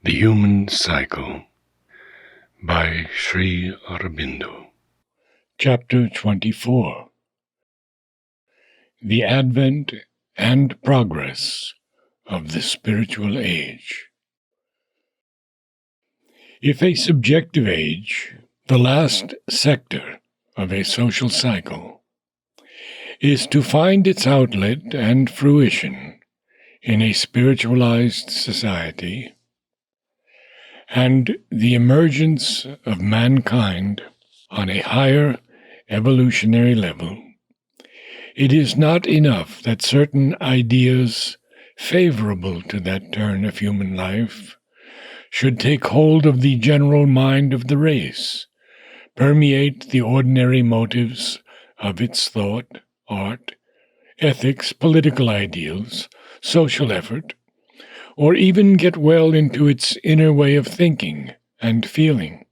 The Human Cycle by Sri Aurobindo. Chapter 24. The Advent and Progress of the Spiritual Age. If a subjective age, the last sector of a social cycle, is to find its outlet and fruition in a spiritualized society, and the emergence of mankind on a higher evolutionary level, it is not enough that certain ideas favorable to that turn of human life should take hold of the general mind of the race, permeate the ordinary motives of its thought, art, ethics, political ideals, social effort, or even get well into its inner way of thinking and feeling.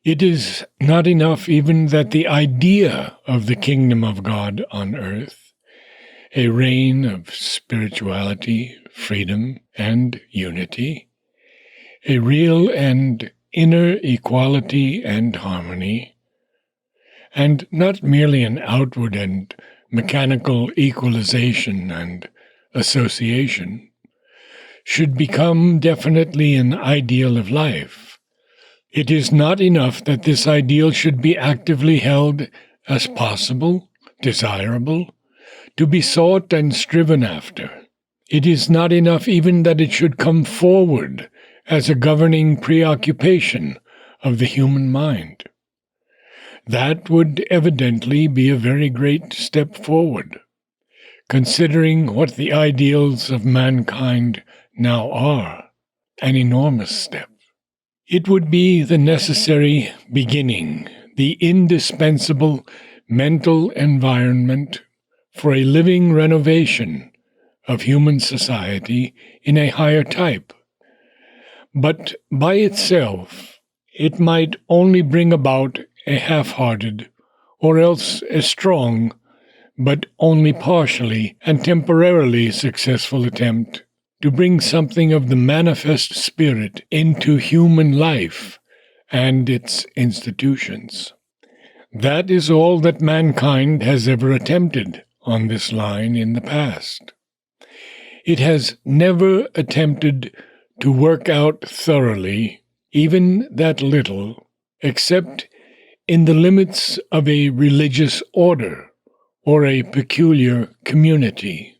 It is not enough even that the idea of the kingdom of God on earth, a reign of spirituality, freedom, and unity, a real and inner equality and harmony, and not merely an outward and mechanical equalization and association, should become definitely an ideal of life. It is not enough that this ideal should be actively held as possible, desirable, to be sought and striven after. It is not enough even that it should come forward as a governing preoccupation of the human mind. That would evidently be a very great step forward, considering what the ideals of mankind now are, an enormous step. It would be the necessary beginning, the indispensable mental environment for a living renovation of human society in a higher type. But by itself, it might only bring about a half-hearted, or else a strong, but only partially and temporarily successful attempt to bring something of the manifest spirit into human life and its institutions. That is all that mankind has ever attempted on this line in the past. It has never attempted to work out thoroughly even that little, except in the limits of a religious order or a peculiar community.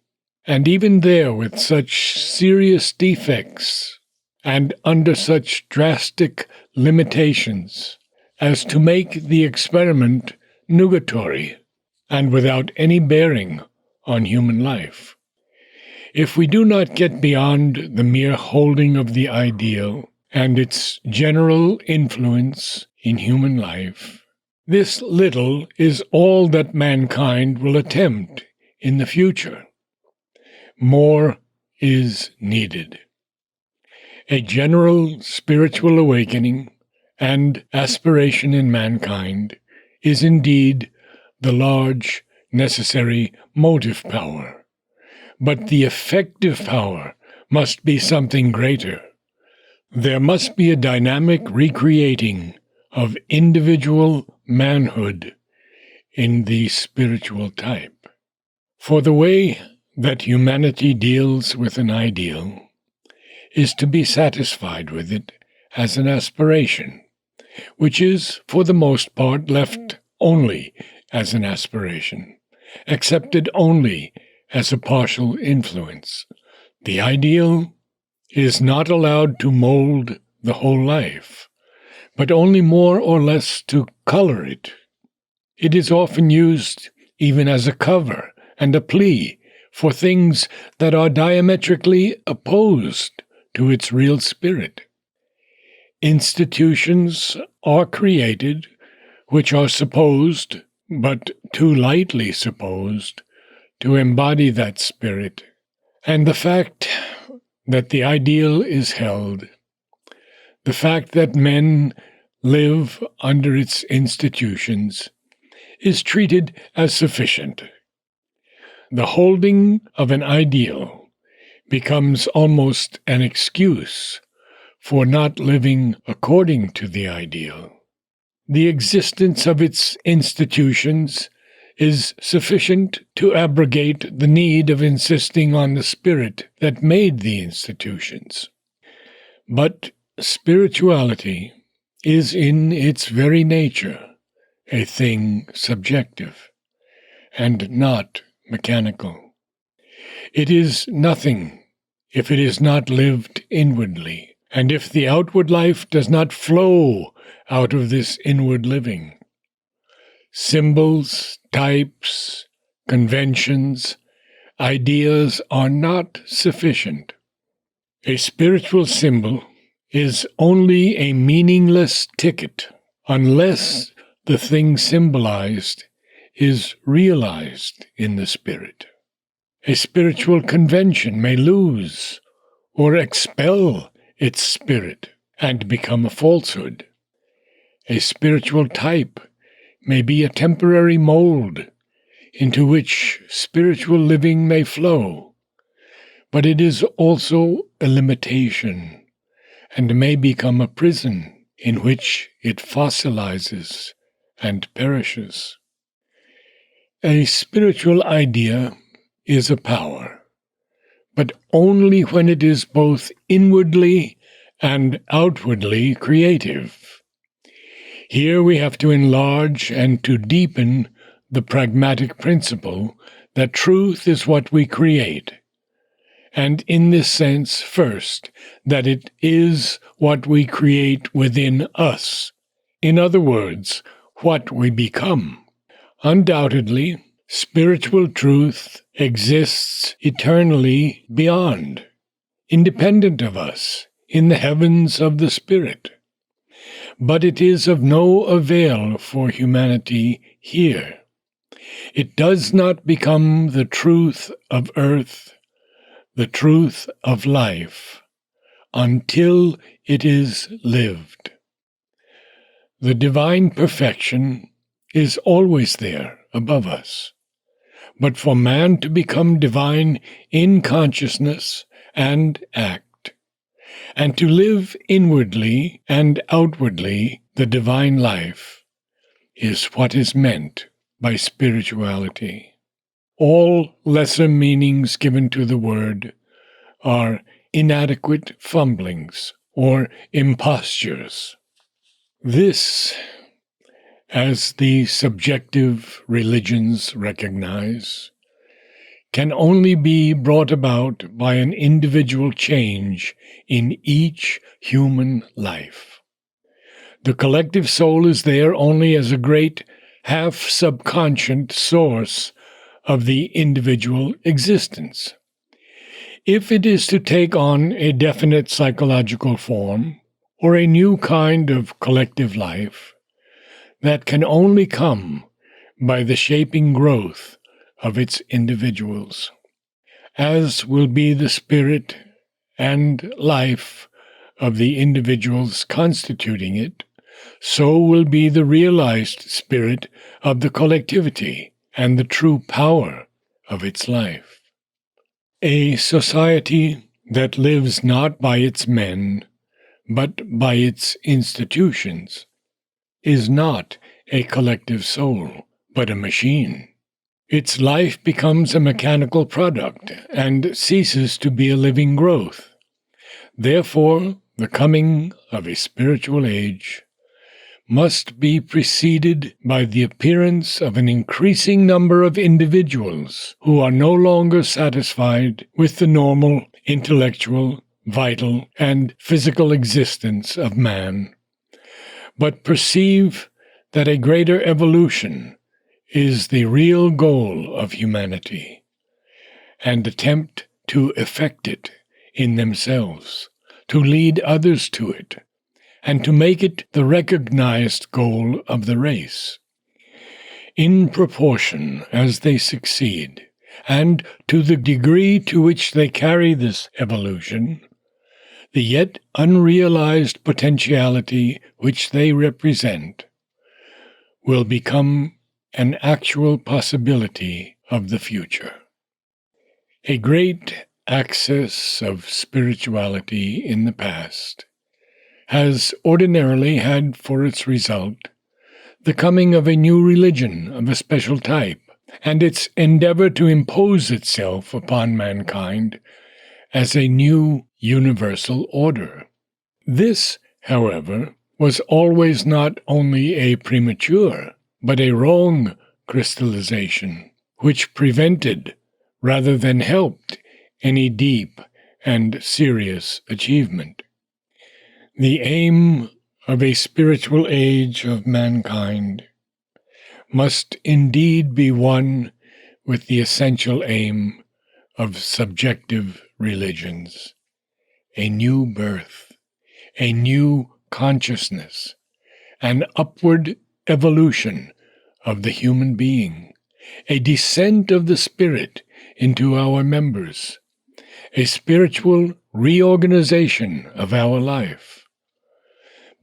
And even there with such serious defects and under such drastic limitations as to make the experiment nugatory and without any bearing on human life. If we do not get beyond the mere holding of the ideal and its general influence in human life, this little is all that mankind will attempt in the future. More is needed. A general spiritual awakening and aspiration in mankind is indeed the large, necessary motive power, but the effective power must be something greater. There must be a dynamic recreating of individual manhood in the spiritual type. For the way that humanity deals with an ideal is to be satisfied with it as an aspiration, which is, for the most part, left only as an aspiration, accepted only as a partial influence. The ideal is not allowed to mold the whole life, but only more or less to color it. It is often used even as a cover and a plea for things that are diametrically opposed to its real spirit. Institutions are created which are supposed, but too lightly supposed, to embody that spirit, and the fact that the ideal is held, the fact that men live under its institutions, is treated as sufficient. The holding of an ideal becomes almost an excuse for not living according to the ideal. The existence of its institutions is sufficient to abrogate the need of insisting on the spirit that made the institutions. But spirituality is in its very nature a thing subjective and not mechanical. It is nothing if it is not lived inwardly, and if the outward life does not flow out of this inward living. Symbols, types, conventions, ideas are not sufficient. A spiritual symbol is only a meaningless ticket unless the thing symbolized is realized in the spirit. A spiritual convention may lose or expel its spirit and become a falsehood. A spiritual type may be a temporary mold into which spiritual living may flow, but it is also a limitation and may become a prison in which it fossilizes and perishes. A spiritual idea is a power, but only when it is both inwardly and outwardly creative. Here we have to enlarge and to deepen the pragmatic principle that truth is what we create, and in this sense, first, that it is what we create within us. In other words, what we become. Undoubtedly, spiritual truth exists eternally beyond, independent of us, in the heavens of the Spirit. But it is of no avail for humanity here. It does not become the truth of earth, the truth of life, until it is lived. The divine perfection is always there above us. But for man to become divine in consciousness and act, and to live inwardly and outwardly the divine life, is what is meant by spirituality. All lesser meanings given to the word are inadequate fumblings or impostures. This, as the subjective religions recognize, can only be brought about by an individual change in each human life. The collective soul is there only as a great half-subconscious source of the individual existence. If it is to take on a definite psychological form, or a new kind of collective life, that can only come by the shaping growth of its individuals, as will be the spirit and life of the individuals constituting it, so will be the realized spirit of the collectivity and the true power of its life. A society that lives not by its men, but by its institutions, is not a collective soul, but a machine. Its life becomes a mechanical product and ceases to be a living growth. Therefore, the coming of a spiritual age must be preceded by the appearance of an increasing number of individuals who are no longer satisfied with the normal intellectual, vital, and physical existence of man, but perceive that a greater evolution is the real goal of humanity, and attempt to effect it in themselves, to lead others to it, and to make it the recognized goal of the race. In proportion as they succeed, and to the degree to which they carry this evolution, the yet unrealized potentiality which they represent will become an actual possibility of the future. A great access of spirituality in the past has ordinarily had for its result the coming of a new religion of a special type, and its endeavor to impose itself upon mankind as a new universal order. This, however, was always not only a premature, but a wrong crystallization, which prevented, rather than helped, any deep and serious achievement. The aim of a spiritual age of mankind must indeed be one with the essential aim of subjective religions, a new birth, a new consciousness, an upward evolution of the human being, a descent of the Spirit into our members, a spiritual reorganization of our life.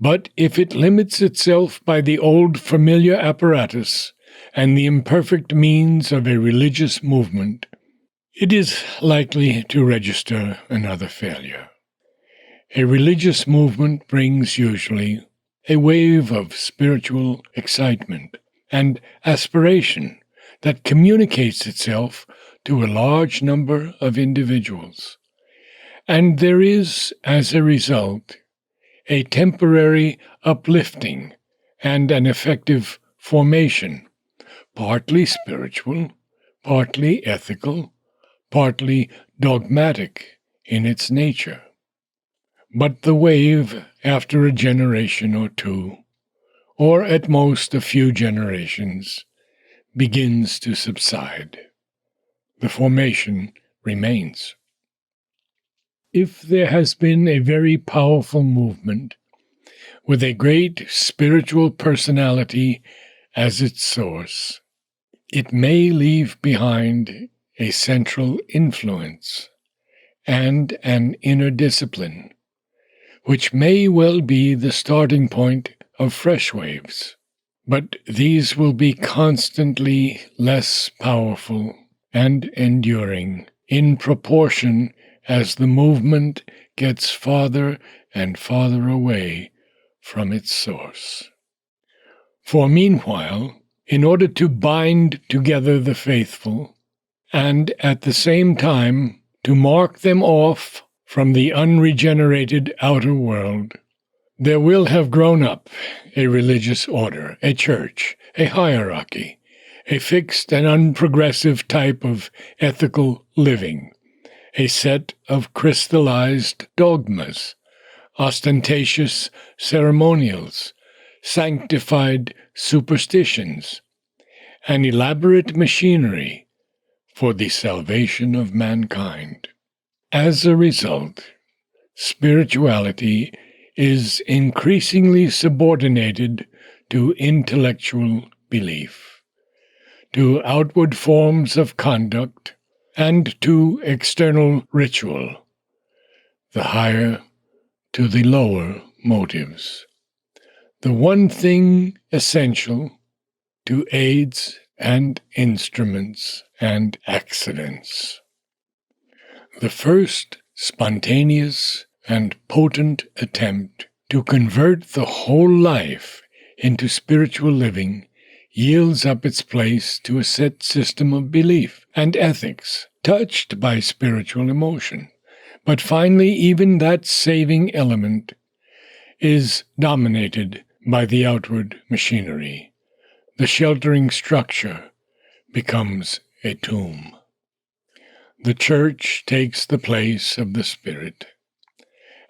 But if it limits itself by the old familiar apparatus and the imperfect means of a religious movement, it is likely to register another failure. A religious movement brings usually a wave of spiritual excitement and aspiration that communicates itself to a large number of individuals. And there is, as a result, a temporary uplifting and an effective formation, partly spiritual, partly ethical, partly dogmatic in its nature. But the wave, after a generation or two, or at most a few generations, begins to subside. The formation remains. If there has been a very powerful movement with a great spiritual personality as its source, it may leave behind a central influence and an inner discipline, which may well be the starting point of fresh waves. But these will be constantly less powerful and enduring in proportion as the movement gets farther and farther away from its source. For meanwhile, in order to bind together the faithful, and at the same time to mark them off from the unregenerated outer world, there will have grown up a religious order, a church, a hierarchy, a fixed and unprogressive type of ethical living, a set of crystallized dogmas, ostentatious ceremonials, sanctified superstitions, an elaborate machinery for the salvation of mankind. As a result, spirituality is increasingly subordinated to intellectual belief, to outward forms of conduct, and to external ritual, the higher to the lower motives. The one thing essential to aids and instruments and accidents. The first spontaneous and potent attempt to convert the whole life into spiritual living yields up its place to a set system of belief and ethics touched by spiritual emotion. But finally, even that saving element is dominated by the outward machinery. The sheltering structure becomes a tomb. The church takes the place of the spirit,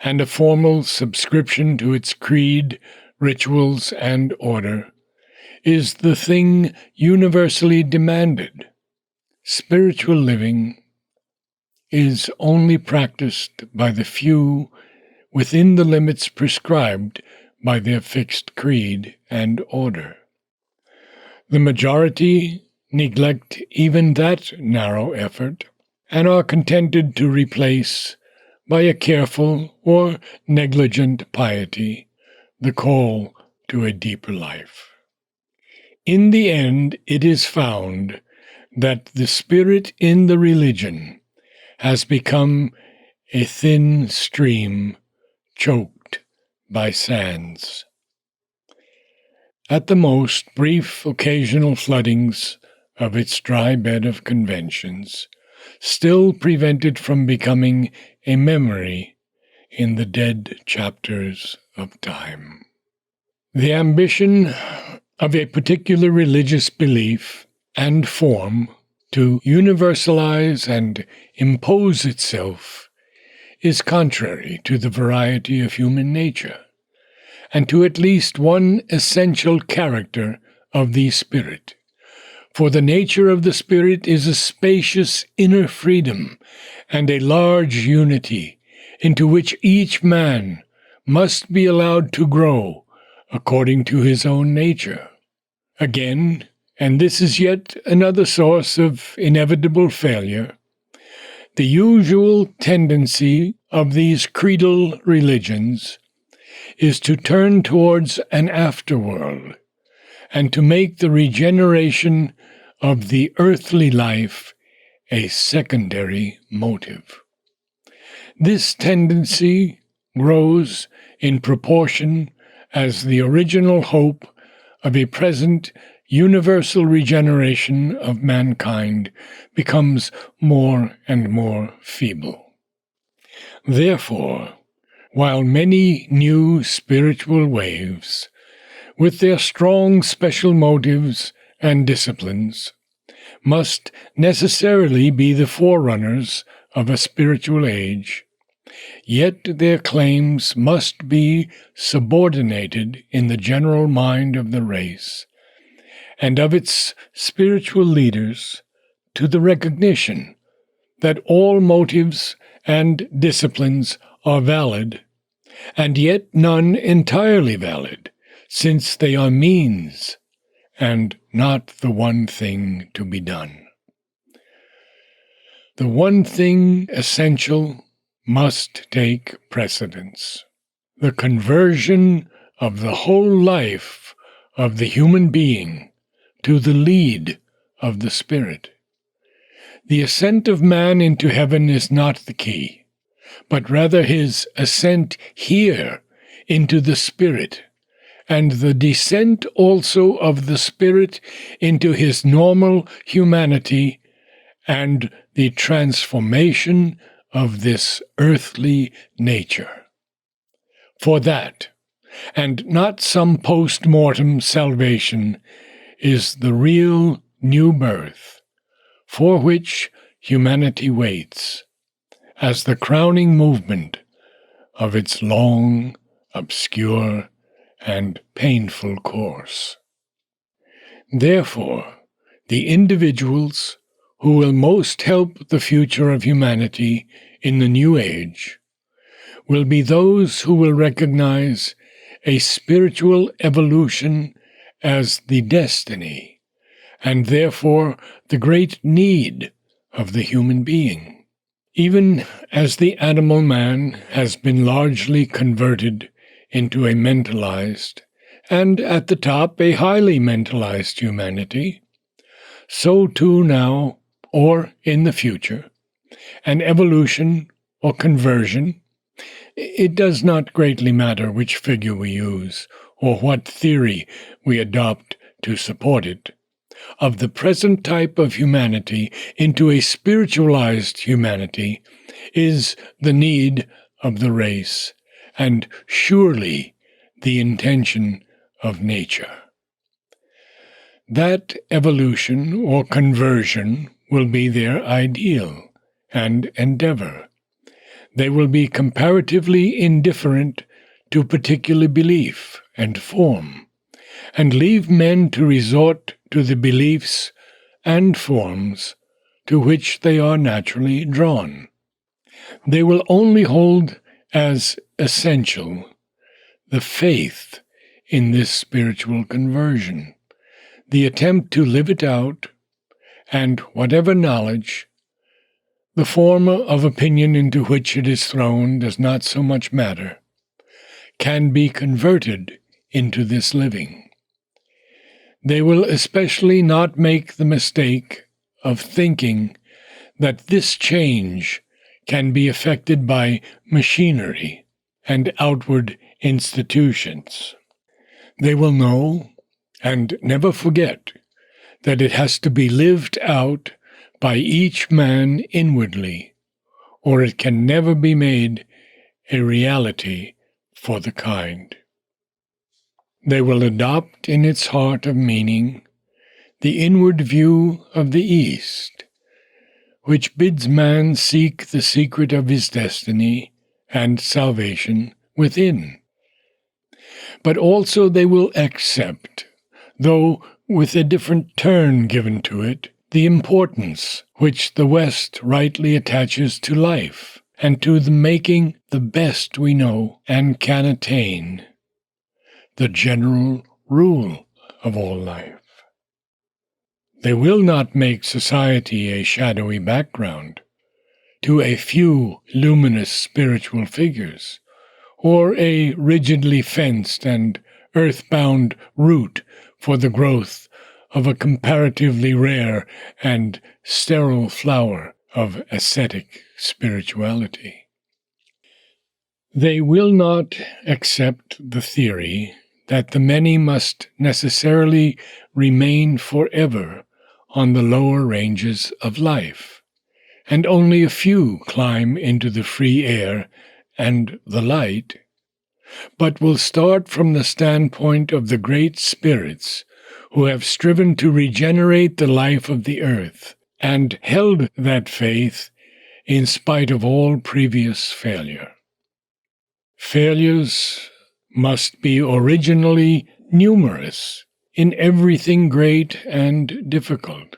and a formal subscription to its creed, rituals, and order is the thing universally demanded. Spiritual living is only practiced by the few within the limits prescribed by their fixed creed and order. The majority neglect even that narrow effort and are contented to replace, by a careful or negligent piety, the call to a deeper life. In the end, it is found that the spirit in the religion has become a thin stream choked by sands. At the most, brief occasional floodings of its dry bed of conventions still prevent it from becoming a memory in the dead chapters of time. The ambition of a particular religious belief and form to universalize and impose itself is contrary to the variety of human nature, and to at least one essential character of the Spirit. For the nature of the Spirit is a spacious inner freedom and a large unity into which each man must be allowed to grow according to his own nature. Again, and this is yet another source of inevitable failure, the usual tendency of these creedal religions is to turn towards an afterworld and to make the regeneration of the earthly life a secondary motive. This tendency grows in proportion as the original hope of a present universal regeneration of mankind becomes more and more feeble. Therefore, while many new spiritual waves, with their strong special motives and disciplines, must necessarily be the forerunners of a spiritual age, yet their claims must be subordinated in the general mind of the race and of its spiritual leaders to the recognition that all motives and disciplines are valid, and yet none entirely valid, since they are means and not the one thing to be done. The one thing essential must take precedence: the conversion of the whole life of the human being to the lead of the Spirit. The ascent of man into heaven is not the key, but rather his ascent here into the Spirit, and the descent also of the Spirit into his normal humanity, and the transformation of this earthly nature. For that, and not some post-mortem salvation, is the real new birth, for which humanity waits, as the crowning movement of its long, obscure, and painful course. Therefore, the individuals who will most help the future of humanity in the new age will be those who will recognize a spiritual evolution as the destiny, and therefore the great need of the human being. Even as the animal man has been largely converted into a mentalized, and at the top a highly mentalized humanity, so too now, or in the future, an evolution or conversion, it does not greatly matter which figure we use, or what theory we adopt to support it, of the present type of humanity into a spiritualized humanity is the need of the race, and surely the intention of nature. That evolution or conversion will be their ideal and endeavor. They will be comparatively indifferent to particular belief and form, and leave men to resort to the beliefs and forms to which they are naturally drawn. They will only hold as essential the faith in this spiritual conversion, the attempt to live it out, and whatever knowledge, the form of opinion into which it is thrown does not so much matter, can be converted into this living. They will especially not make the mistake of thinking that this change can be effected by machinery, and outward institutions. They will know and never forget that it has to be lived out by each man inwardly, or it can never be made a reality for the kind. They will adopt in its heart of meaning the inward view of the East, which bids man seek the secret of his destiny and salvation within. But also they will accept, though with a different turn given to it, the importance which the West rightly attaches to life and to the making the best we know and can attain, the general rule of all life. They will not make society a shadowy background to a few luminous spiritual figures, or a rigidly fenced and earthbound route for the growth of a comparatively rare and sterile flower of ascetic spirituality. They will not accept the theory that the many must necessarily remain forever on the lower ranges of life, and only a few climb into the free air and the light, but will start from the standpoint of the great spirits who have striven to regenerate the life of the earth and held that faith in spite of all previous failure. Failures must be originally numerous in everything great and difficult,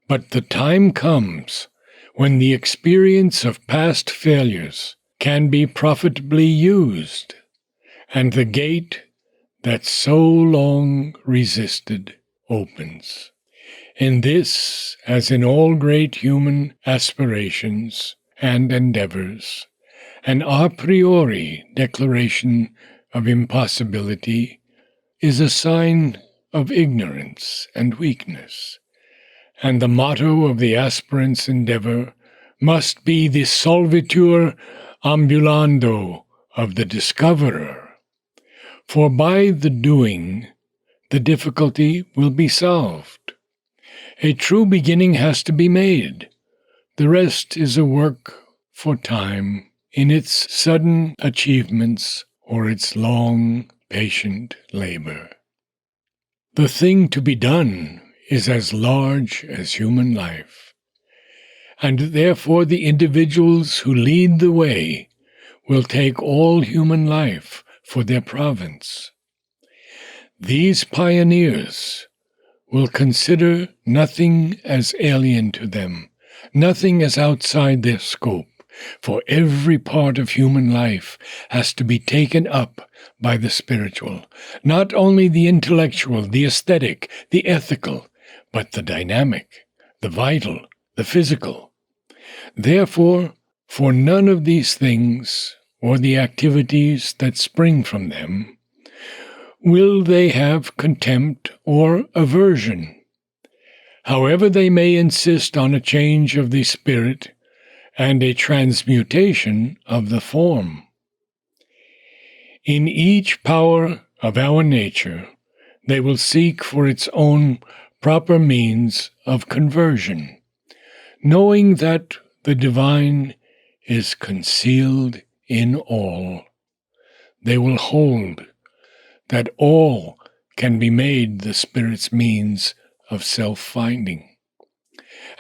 but the time comes when the experience of past failures can be profitably used, and the gate that so long resisted opens. In this, as in all great human aspirations and endeavors, an a priori declaration of impossibility is a sign of ignorance and weakness, and the motto of the aspirant's endeavor must be the solvitur ambulando of the discoverer, for by the doing the difficulty will be solved. A true beginning has to be made. The rest is a work for time in its sudden achievements or its long, patient labor. The thing to be done is as large as human life, and therefore the individuals who lead the way will take all human life for their province. These pioneers will consider nothing as alien to them, nothing as outside their scope, for every part of human life has to be taken up by the spiritual, not only the intellectual, the aesthetic, the ethical, but the dynamic, the vital, the physical. Therefore, for none of these things, or the activities that spring from them, will they have contempt or aversion. However they may insist on a change of the spirit and a transmutation of the form. In each power of our nature, they will seek for its own proper means of conversion, knowing that the divine is concealed in all. They will hold that all can be made the Spirit's means of self-finding,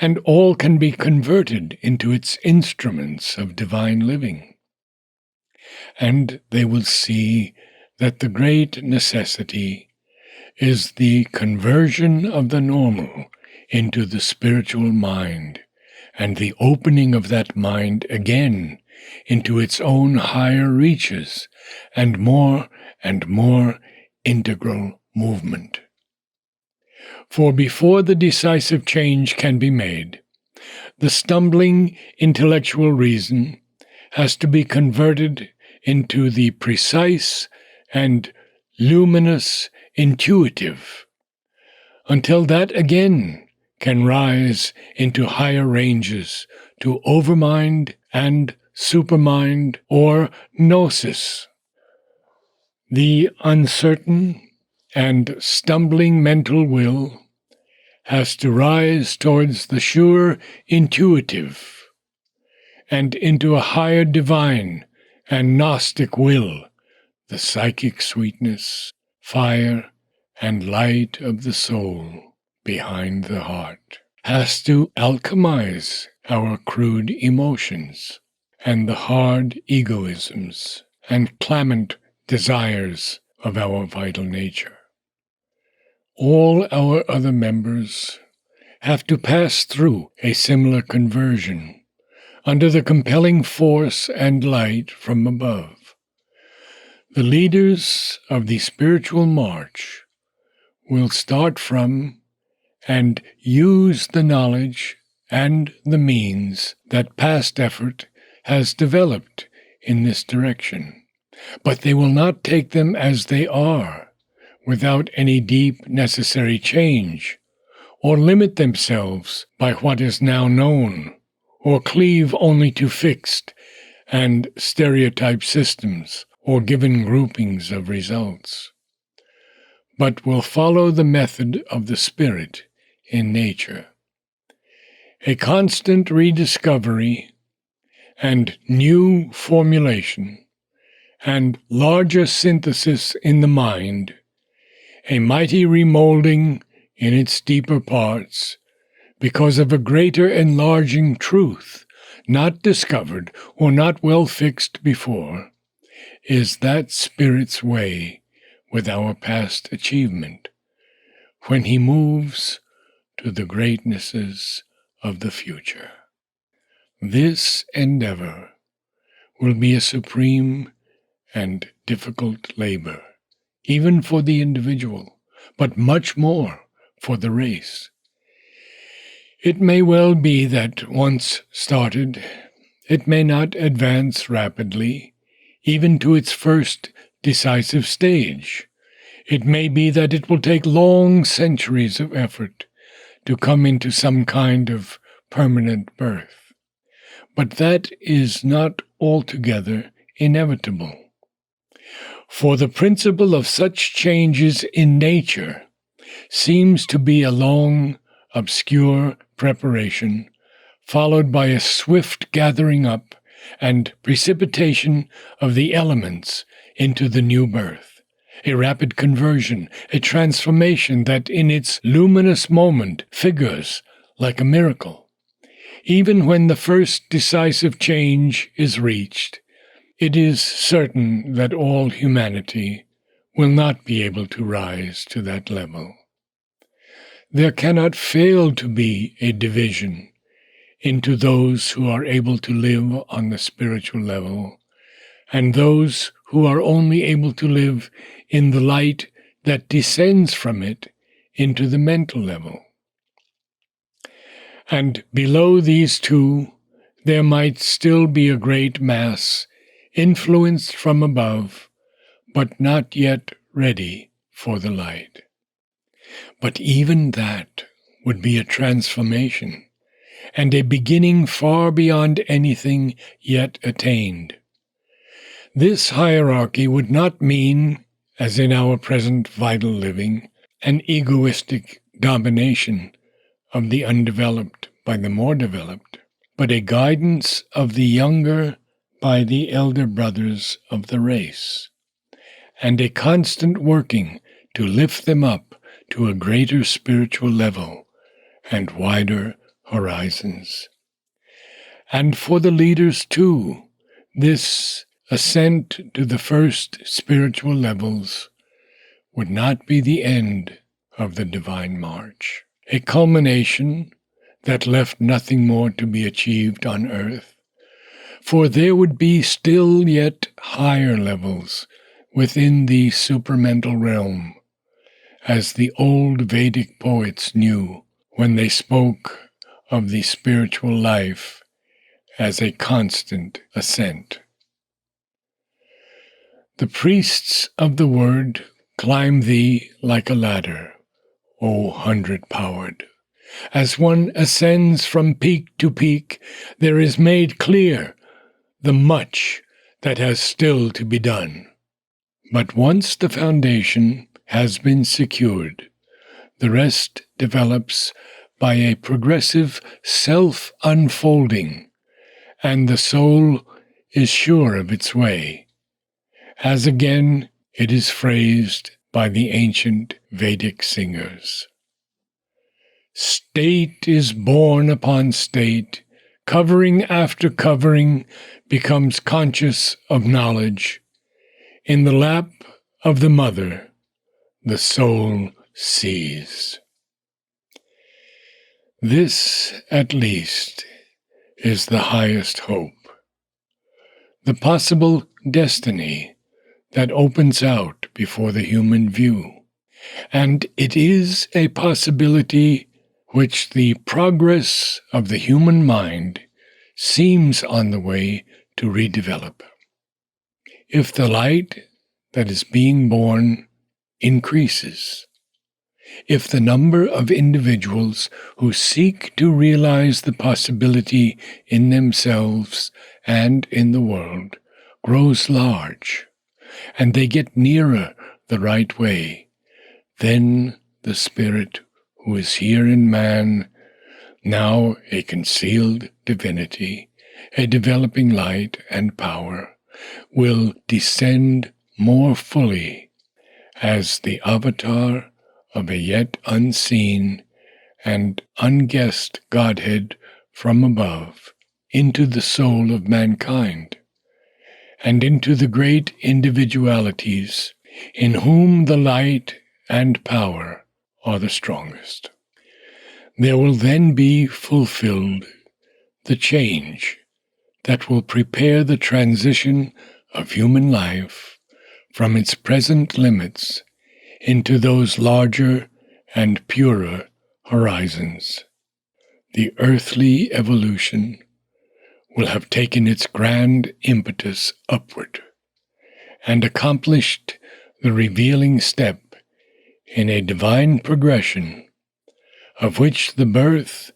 and all can be converted into its instruments of divine living. And they will see that the great necessity is the conversion of the normal into the spiritual mind, and the opening of that mind again into its own higher reaches and more integral movement. For before the decisive change can be made, the stumbling intellectual reason has to be converted into the precise and luminous intuitive, until that again can rise into higher ranges to overmind and supermind, or gnosis. The uncertain and stumbling mental will has to rise towards the sure intuitive and into a higher divine and Gnostic will, the psychic sweetness, fire, and light of the soul behind the heart, has to alchemize our crude emotions and the hard egoisms and clamant desires of our vital nature. All our other members have to pass through a similar conversion under the compelling force and light from above. The leaders of the spiritual march will start from and use the knowledge and the means that past effort has developed in this direction, but they will not take them as they are, without any deep necessary change, or limit themselves by what is now known, or cleave only to fixed and stereotyped systems or given groupings of results, but will follow the method of the Spirit in nature. A constant rediscovery and new formulation and larger synthesis in the mind, a mighty remolding in its deeper parts, because of a greater enlarging truth, not discovered or not well fixed before, is that Spirit's way with our past achievement, when he moves to the greatnesses of the future. This endeavor will be a supreme and difficult labor, even for the individual, but much more for the race. It may well be that once started, it may not advance rapidly, even to its first decisive stage. It may be that it will take long centuries of effort to come into some kind of permanent birth. But that is not altogether inevitable. For the principle of such changes in nature seems to be a long, obscure preparation, followed by a swift gathering up and precipitation of the elements into the new birth, a rapid conversion, a transformation that in its luminous moment figures like a miracle. Even when the first decisive change is reached, it is certain that all humanity will not be able to rise to that level. There cannot fail to be a division into those who are able to live on the spiritual level and those who are only able to live in the light that descends from it into the mental level. And below these two, there might still be a great mass influenced from above, but not yet ready for the light. But even that would be a transformation, and a beginning far beyond anything yet attained. This hierarchy would not mean, as in our present vital living, an egoistic domination of the undeveloped by the more developed, but a guidance of the younger by the elder brothers of the race, and a constant working to lift them up to a greater spiritual level and wider horizons. And for the leaders, too, this ascent to the first spiritual levels would not be the end of the divine march, a culmination that left nothing more to be achieved on earth, for there would be still yet higher levels within the supramental realm, as the old Vedic poets knew when they spoke of the spiritual life as a constant ascent. The priests of the Word climb thee like a ladder, O 100-powered. As one ascends from peak to peak, there is made clear the much that has still to be done. But once the foundation has been secured, the rest develops by a progressive self-unfolding, and the soul is sure of its way, as again it is phrased by the ancient Vedic singers. State is born upon state, covering after covering becomes conscious of knowledge. In the lap of the mother, the soul sees. This, at least, is the highest hope, the possible destiny that opens out before the human view. And it is a possibility which the progress of the human mind seems on the way to redevelop. If the light that is being born increases, if the number of individuals who seek to realize the possibility in themselves and in the world grows large, and they get nearer the right way, then the Spirit who is here in man, now a concealed divinity, a developing light and power, will descend more fully as the avatar of a yet unseen and unguessed Godhead from above into the soul of mankind, and into the great individualities in whom the light and power are the strongest. There will then be fulfilled the change that will prepare the transition of human life from its present limits into those larger and purer horizons. The earthly evolution will have taken its grand impetus upward and accomplished the revealing step in a divine progression of which the birth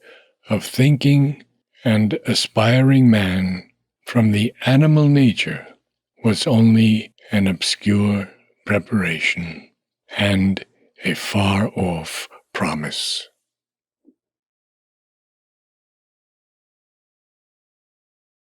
of thinking and aspiring man from the animal nature was only an obscure preparation and a far-off promise.